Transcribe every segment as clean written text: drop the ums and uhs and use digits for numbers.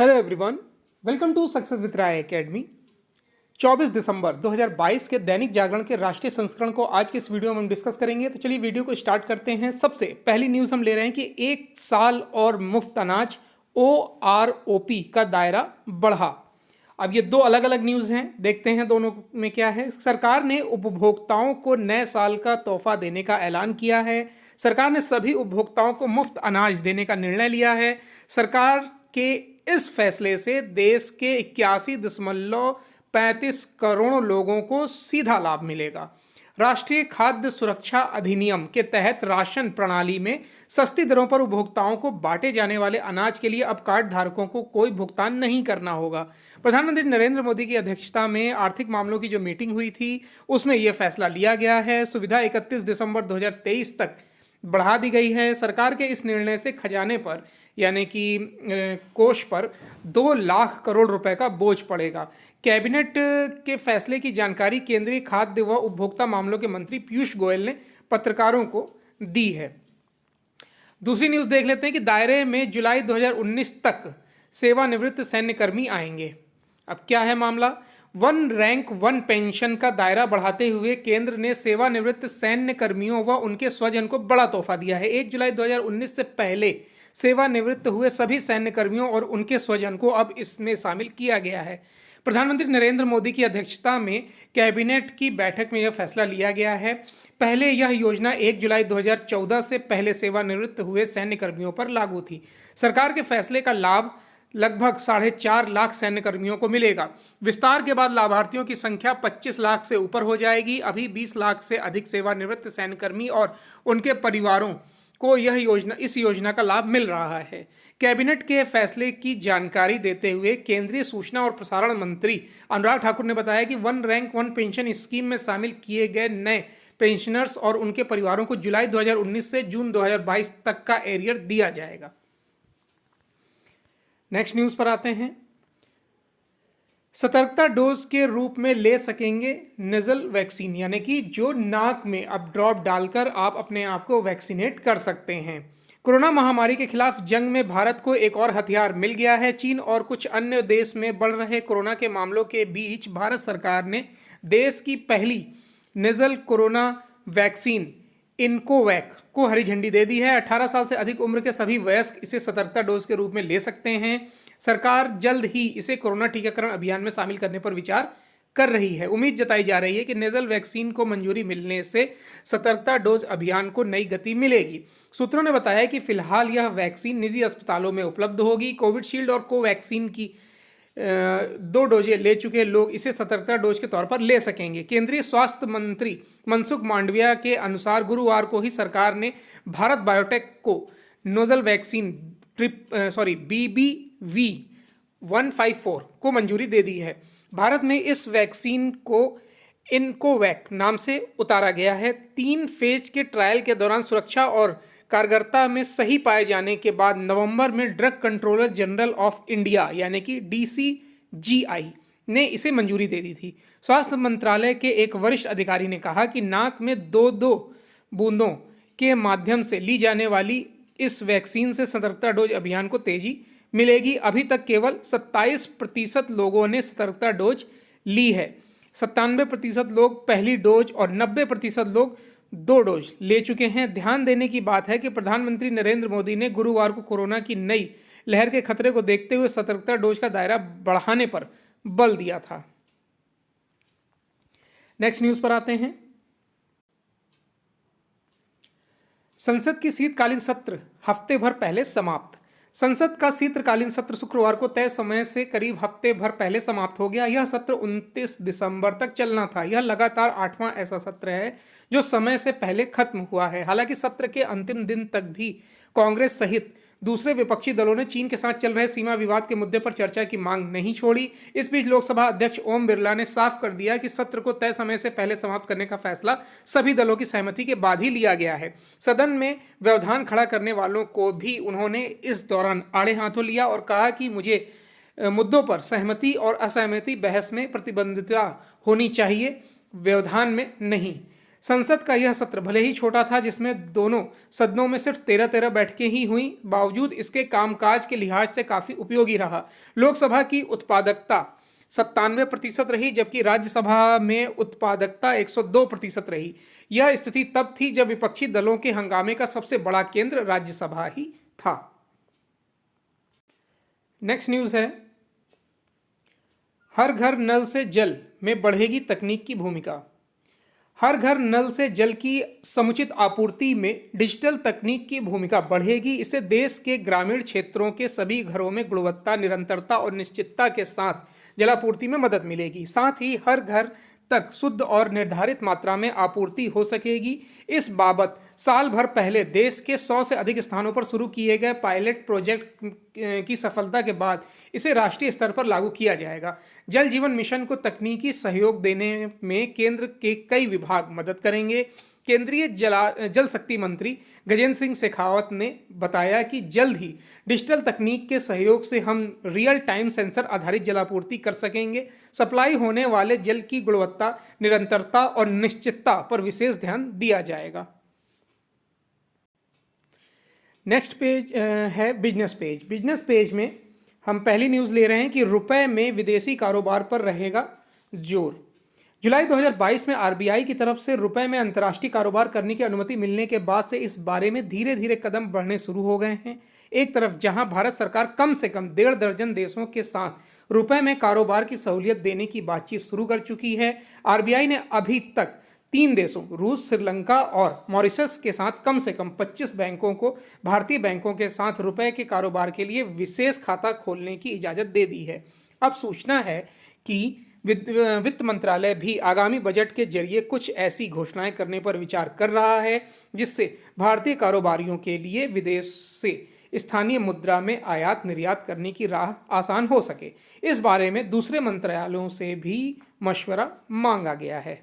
Hello everyone, welcome to success with Rai academy. 24 दिसंबर 2022 के दैनिक जागरण के राष्ट्रीय संस्करण को आज के इस वीडियो में हम डिस्कस करेंगे। तो चलिए वीडियो को स्टार्ट करते हैं। सबसे पहली न्यूज़ हम ले रहे हैं कि 1 साल और मुफ्त अनाज OROP का दायरा बढ़ा। अब ये दो अलग अलग न्यूज़ हैं, देखते हैं दोनों में क्या है। सरकार ने उपभोक्ताओं को नए साल का तोहफा देने का ऐलान किया है। सरकार ने सभी उपभोक्ताओं को मुफ्त अनाज देने का निर्णय लिया है। सरकार के इस फैसले से देश के 81.35 करोड़ लोगों को सीधा लाभ मिलेगा। राष्ट्रीय खाद्य सुरक्षा अधिनियम के तहत राशन प्रणाली में सस्ती दरों पर उपभोक्ताओं को बांटे जाने वाले अनाज के लिए अब कार्ड धारकों को कोई भुगतान नहीं करना होगा। प्रधानमंत्री नरेंद्र मोदी की अध्यक्षता में आर्थिक मामलों की जो मीटिंग हुई थी उसमें यह फैसला लिया गया है। सुविधा 31 दिसंबर 2023 तक बढ़ा दी गई है। सरकार के इस निर्णय से खजाने पर यानी कि कोष पर 2 लाख करोड़ रुपए का बोझ पड़ेगा। कैबिनेट के फैसले की जानकारी केंद्रीय खाद्य व उपभोक्ता मामलों के मंत्री पीयूष गोयल ने पत्रकारों को दी है। दूसरी न्यूज़ देख लेते हैं कि दायरे में जुलाई 2019 तक सेवानिवृत्त सैन्यकर्मी आएंगे। अब क्या है मामला? 1 रैंक 1 पेंशन का दायरा बढ़ाते हुए केंद्र ने सेवानिवृत्त सैन्य कर्मियों व उनके स्वजन को बड़ा तोहफा दिया है। 1 जुलाई 2019 से पहले सेवानिवृत्त हुए सभी सैन्य कर्मियों और उनके स्वजन को अब इसमें शामिल किया गया है। प्रधानमंत्री नरेंद्र मोदी की अध्यक्षता में कैबिनेट की बैठक में यह फैसला लिया गया है। पहले यह योजना 1 जुलाई 2014 से पहले सेवानिवृत्त हुए सैन्य कर्मियों पर लागू थी। सरकार के फैसले का लाभ लगभग 4.5 लाख सैन्य कर्मियों को मिलेगा। विस्तार के बाद लाभार्थियों की संख्या 25 लाख से ऊपर हो जाएगी। अभी 20 लाख से अधिक सेवानिवृत्त सैन्यकर्मी और उनके परिवारों को इस योजना का लाभ मिल रहा है। कैबिनेट के फैसले की जानकारी देते हुए केंद्रीय सूचना और प्रसारण मंत्री अनुराग ठाकुर ने बताया कि 1 रैंक 1 पेंशन स्कीम में शामिल किए गए नए पेंशनर्स और उनके परिवारों को जुलाई 2019 से जून 2022 तक का एरियर दिया जाएगा। नेक्स्ट न्यूज़ पर आते हैं। सतर्कता डोज के रूप में ले सकेंगे नेजल वैक्सीन, यानी कि जो नाक में अब ड्रॉप डालकर आप अपने आप को वैक्सीनेट कर सकते हैं। कोरोना महामारी के खिलाफ जंग में भारत को एक और हथियार मिल गया है। चीन और कुछ अन्य देश में बढ़ रहे कोरोना के मामलों के बीच भारत सरकार ने देश की पहली नेजल कोरोना वैक्सीन इनकोवैक को हरी झंडी दे दी है। 18 साल से अधिक उम्र के सभी वयस्क इसे सतर्कता डोज के रूप में ले सकते हैं। सरकार जल्द ही इसे कोरोना टीकाकरण अभियान में शामिल करने पर विचार कर रही है। उम्मीद जताई जा रही है कि नेजल वैक्सीन को मंजूरी मिलने से सतर्कता डोज अभियान को नई गति मिलेगी। सूत्रों ने बताया कि फिलहाल यह वैक्सीन निजी अस्पतालों में उपलब्ध होगी। कोविशील्ड और कोवैक्सीन की 2 डोजें ले चुके लोग इसे सतर्कता डोज के तौर पर ले सकेंगे। केंद्रीय स्वास्थ्य मंत्री मनसुख मांडविया के अनुसार गुरुवार को ही सरकार ने भारत बायोटेक को नोजल वैक्सीन BBV154 को मंजूरी दे दी है। भारत में इस वैक्सीन को इनकोवैक नाम से उतारा गया है। 3 फेज के ट्रायल के दौरान सुरक्षा और कारगरता में सही पाए जाने के बाद नवंबर में drug controller general of India यानी कि DCGI ने इसे मंजूरी दे दी थी। स्वास्थ्य मंत्रालय के एक वरिष्ठ अधिकारी ने कहा कि नाक में 2 बूंदों के माध्यम से ली जाने वाली इस वैक्सीन से सतर्कता डोज अभियान को तेजी मिलेगी। अभी तक केवल 27% लोगों ने सतर्कता डोज ली है। 97% लोग पहली डोज और 90% लोग 2 डोज ले चुके हैं। ध्यान देने की बात है कि प्रधानमंत्री नरेंद्र मोदी ने गुरुवार को कोरोना की नई लहर के खतरे को देखते हुए सतर्कता डोज का दायरा बढ़ाने पर बल दिया था। नेक्स्ट न्यूज़ पर आते हैं। संसद की शीतकालीन सत्र हफ्ते भर पहले समाप्त। संसद का शीतकालीन सत्र शुक्रवार को तय समय से करीब हफ्ते भर पहले समाप्त हो गया। यह सत्र 29 दिसंबर तक चलना था। यह लगातार 8वां ऐसा सत्र है जो समय से पहले खत्म हुआ है। हालांकि सत्र के अंतिम दिन तक भी कांग्रेस सहित दूसरे विपक्षी दलों ने चीन के साथ चल रहे सीमा विवाद के मुद्दे पर चर्चा की मांग नहीं छोड़ी। इस बीच लोकसभा अध्यक्ष ओम बिरला ने साफ कर दिया कि सत्र को तय समय से पहले समाप्त करने का फैसला सभी दलों की सहमति के बाद ही लिया गया है। सदन में व्यवधान खड़ा करने वालों को भी उन्होंने इस दौरान आड़े हाथों लिया और कहा कि मुझे मुद्दों पर सहमति और असहमति बहस में प्रतिबद्धता होनी चाहिए, व्यवधान में नहीं। संसद का यह सत्र भले ही छोटा था, जिसमें दोनों सदनों में सिर्फ 13-13 बैठकें ही हुई, बावजूद इसके कामकाज के लिहाज से काफी उपयोगी रहा। लोकसभा की उत्पादकता 97% रही, जबकि राज्यसभा में उत्पादकता 102% रही। यह स्थिति तब थी जब विपक्षी दलों के हंगामे का सबसे बड़ा केंद्र राज्यसभा ही था। नेक्स्ट न्यूज है, हर घर नल से जल में बढ़ेगी तकनीक की भूमिका। हर घर नल से जल की समुचित आपूर्ति में डिजिटल तकनीक की भूमिका बढ़ेगी। इससे देश के ग्रामीण क्षेत्रों के सभी घरों में गुणवत्ता, निरंतरता और निश्चितता के साथ जलापूर्ति में मदद मिलेगी। साथ ही हर घर तक शुद्ध और निर्धारित मात्रा में आपूर्ति हो सकेगी। इस बाबत साल भर पहले देश के 100 से अधिक स्थानों पर शुरू किए गए पायलट प्रोजेक्ट की सफलता के बाद इसे राष्ट्रीय स्तर पर लागू किया जाएगा। जल जीवन मिशन को तकनीकी सहयोग देने में केंद्र के कई विभाग मदद करेंगे। केंद्रीय जल शक्ति मंत्री गजेंद्र सिंह शेखावत ने बताया कि जल्द ही डिजिटल तकनीक के सहयोग से हम रियल टाइम सेंसर आधारित जलापूर्ति कर सकेंगे। सप्लाई होने वाले जल की गुणवत्ता, निरंतरता और निश्चितता पर विशेष ध्यान दिया जाएगा। नेक्स्ट पेज है बिजनेस पेज। बिजनेस पेज में हम पहली न्यूज़ ले रहे हैं कि रुपए में विदेशी कारोबार पर रहेगा जोर। जुलाई 2022 में आरबीआई की तरफ से रुपए में अंतर्राष्ट्रीय कारोबार करने की अनुमति मिलने के बाद से इस बारे में धीरे धीरे कदम बढ़ने शुरू हो गए हैं। एक तरफ जहां भारत सरकार कम से कम 1.5 दर्जन देशों के साथ रुपए में कारोबार की सहूलियत देने की बातचीत शुरू कर चुकी है, आरबीआई ने अभी तक 3 देशों रूस, श्रीलंका और मॉरिशस के साथ कम से कम 25 बैंकों को भारतीय बैंकों के साथ रुपए के कारोबार के लिए विशेष खाता खोलने की इजाज़त दे दी है। अब सूचना है कि वित्त मंत्रालय भी आगामी बजट के जरिए कुछ ऐसी घोषणाएं करने पर विचार कर रहा है जिससे भारतीय कारोबारियों के लिए विदेश से स्थानीय मुद्रा में आयात निर्यात करने की राह आसान हो सके। इस बारे में दूसरे मंत्रालयों से भी मशवरा मांगा गया है।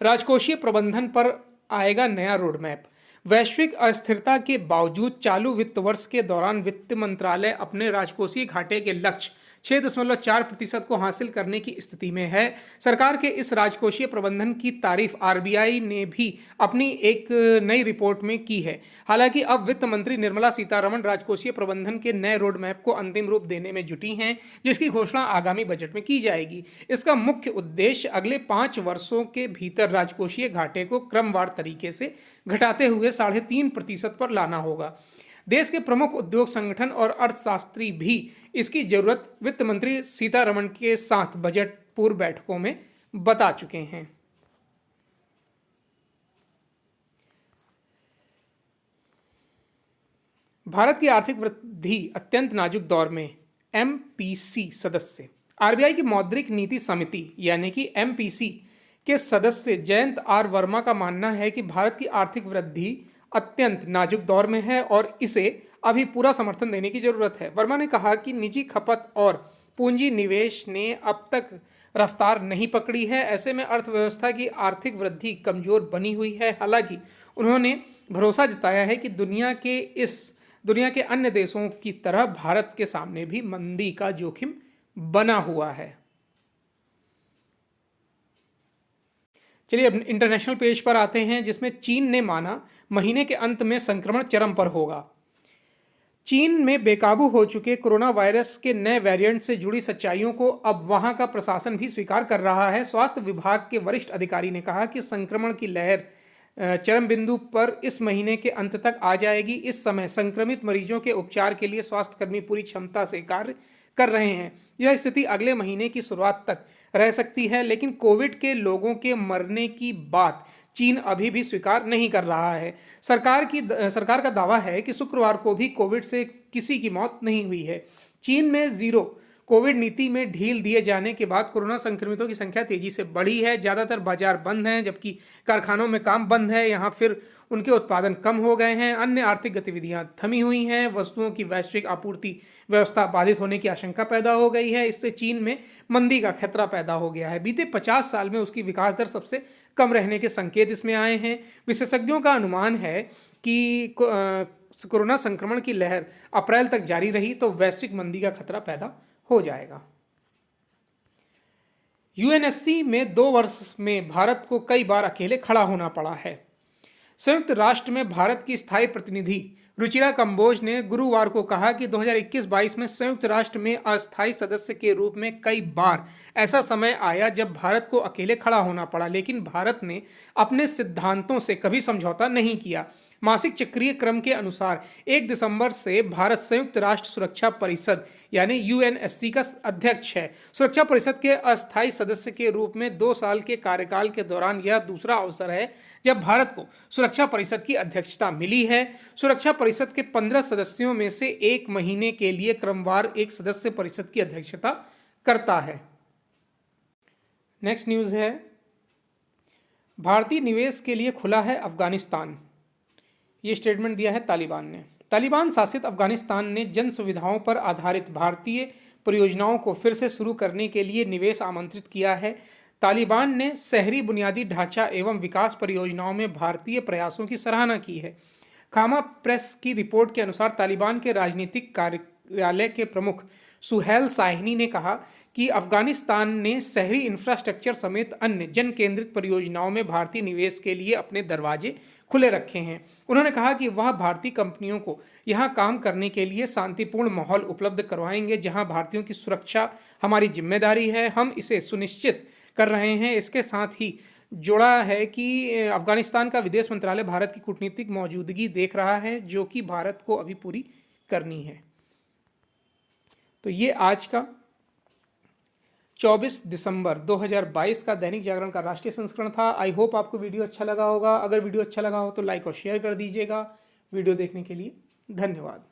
राजकोषीय प्रबंधन पर आएगा नया रोडमैप। वैश्विक अस्थिरता के बावजूद चालू वित्त वर्ष के दौरान वित्त मंत्रालय अपने राजकोषीय घाटे के लक्ष्य 6.4% को हासिल करने की स्थिति में है। सरकार के इस राजकोषीय प्रबंधन की तारीफ आरबीआई ने भी अपनी एक नई रिपोर्ट में की है। हालांकि अब वित्त मंत्री निर्मला सीतारमण राजकोषीय प्रबंधन के नए रोड मैप को अंतिम रूप देने में जुटी हैं, जिसकी घोषणा आगामी बजट में की जाएगी। इसका मुख्य उद्देश्य अगले 5 वर्षों के भीतर राजकोषीय घाटे को क्रमवार तरीके से घटाते हुए 3.5% पर लाना होगा। देश के प्रमुख उद्योग संगठन और अर्थशास्त्री भी इसकी जरूरत वित्त मंत्री सीतारमण के साथ बजट पूर्व बैठकों में बता चुके हैं। भारत की आर्थिक वृद्धि अत्यंत नाजुक दौर में एमपीसी सदस्य आरबीआई की मौद्रिक नीति समिति यानी कि एमपीसी के सदस्य जयंत आर वर्मा का मानना है कि भारत की आर्थिक वृद्धि अत्यंत नाजुक दौर में है और इसे अभी पूरा समर्थन देने की जरूरत है। वर्मा ने कहा कि निजी खपत और पूंजी निवेश ने अब तक रफ्तार नहीं पकड़ी है। ऐसे में अर्थव्यवस्था की आर्थिक वृद्धि कमजोर बनी हुई है। हालांकि उन्होंने भरोसा जताया है कि दुनिया के अन्य देशों की तरह भारत के सामने भी मंदी का जोखिम बना हुआ है। चलिए अब इंटरनेशनल पेज पर आते हैं, जिसमें चीन ने माना महीने के अंत में संक्रमण चरम पर होगा। चीन में बेकाबू हो चुके कोरोना वायरस के नए वेरिएंट से जुड़ी सच्चाइयों को अब वहां का प्रशासन भी स्वीकार कर रहा है। स्वास्थ्य विभाग के वरिष्ठ अधिकारी ने कहा कि संक्रमण की लहर चरम बिंदु पर इस महीने के अंत तक आ जाएगी। इस समय संक्रमित मरीजों के उपचार के लिए स्वास्थ्यकर्मी पूरी क्षमता से कार्य कर रहे हैं। यह स्थिति अगले महीने की शुरुआत तक रह सकती है, लेकिन कोविड के लोगों के मरने की बात चीन अभी भी स्वीकार नहीं कर रहा है। सरकार का दावा है कि शुक्रवार को भी कोविड से किसी की मौत नहीं हुई है। चीन में जीरो कोविड नीति में ढील दिए जाने के बाद कोरोना संक्रमितों की संख्या तेजी से बढ़ी है। ज़्यादातर बाजार बंद हैं, जबकि कारखानों में काम बंद है। यहाँ फिर उनके उत्पादन कम हो गए हैं। अन्य आर्थिक गतिविधियां थमी हुई हैं। वस्तुओं की वैश्विक आपूर्ति व्यवस्था बाधित होने की आशंका पैदा हो गई है। इससे चीन में मंदी का खतरा पैदा हो गया है। बीते 50 साल में उसकी विकास दर सबसे कम रहने के संकेत इसमें आए हैं। विशेषज्ञों का अनुमान है कि कोरोना संक्रमण की लहर अप्रैल तक जारी रही तो वैश्विक मंदी का खतरा पैदा हो जाएगा। यूएनएससी में 2 वर्ष में भारत को कई बार अकेले खड़ा होना पड़ा है। संयुक्त राष्ट्र में भारत की स्थायी प्रतिनिधि रुचिरा कंबोज ने गुरुवार को कहा कि 2021-22 में संयुक्त राष्ट्र में अस्थायी सदस्य के रूप में कई बार ऐसा समय आया जब भारत को अकेले खड़ा होना पड़ा, लेकिन भारत ने अपने सिद्धांतों से कभी समझौता नहीं किया। मासिक चक्रीय क्रम के अनुसार 1 दिसंबर से भारत संयुक्त राष्ट्र सुरक्षा परिषद यानी यूएनएससी का अध्यक्ष है। सुरक्षा परिषद के अस्थायी सदस्य के रूप में 2 साल के कार्यकाल के दौरान यह दूसरा अवसर है जब भारत को सुरक्षा परिषद की अध्यक्षता मिली है। सुरक्षा परिषद के 15 सदस्यों में से 1 महीने के लिए क्रमवार एक सदस्य परिषद की अध्यक्षता करता है। नेक्स्ट न्यूज़ है, भारतीय निवेश के लिए खुला है अफगानिस्तान। ये स्टेटमेंट दिया है तालिबान ने। तालिबान शासित अफगानिस्तान ने जन सुविधाओं पर आधारित भारतीय परियोजनाओं को फिर से शुरू करने के लिए निवेश आमंत्रित किया है। तालिबान ने शहरी बुनियादी ढांचा एवं विकास परियोजनाओं में भारतीय प्रयासों की सराहना की है। खामा प्रेस की रिपोर्ट के अनुसार तालिबान के राजनीतिक कार्यालय के प्रमुख सुहेल शाहिनी ने कहा कि अफगानिस्तान ने शहरी इंफ्रास्ट्रक्चर समेत अन्य जन केंद्रित परियोजनाओं में भारतीय निवेश के लिए अपने दरवाजे खुले रखे हैं। उन्होंने कहा कि वह भारतीय कंपनियों को यहां काम करने के लिए शांतिपूर्ण माहौल उपलब्ध करवाएंगे जहां भारतीयों की सुरक्षा हमारी जिम्मेदारी है। हम इसे सुनिश्चित कर रहे हैं। इसके साथ ही जोड़ा है कि अफगानिस्तान का विदेश मंत्रालय भारत की कूटनीतिक मौजूदगी देख रहा है जो कि भारत को अभी पूरी करनी है। तो ये आज का 24 दिसंबर 2022 का दैनिक जागरण का राष्ट्रीय संस्करण था। आई होप आपको वीडियो अच्छा लगा होगा। अगर वीडियो अच्छा लगा हो तो लाइक और शेयर कर दीजिएगा। वीडियो देखने के लिए धन्यवाद।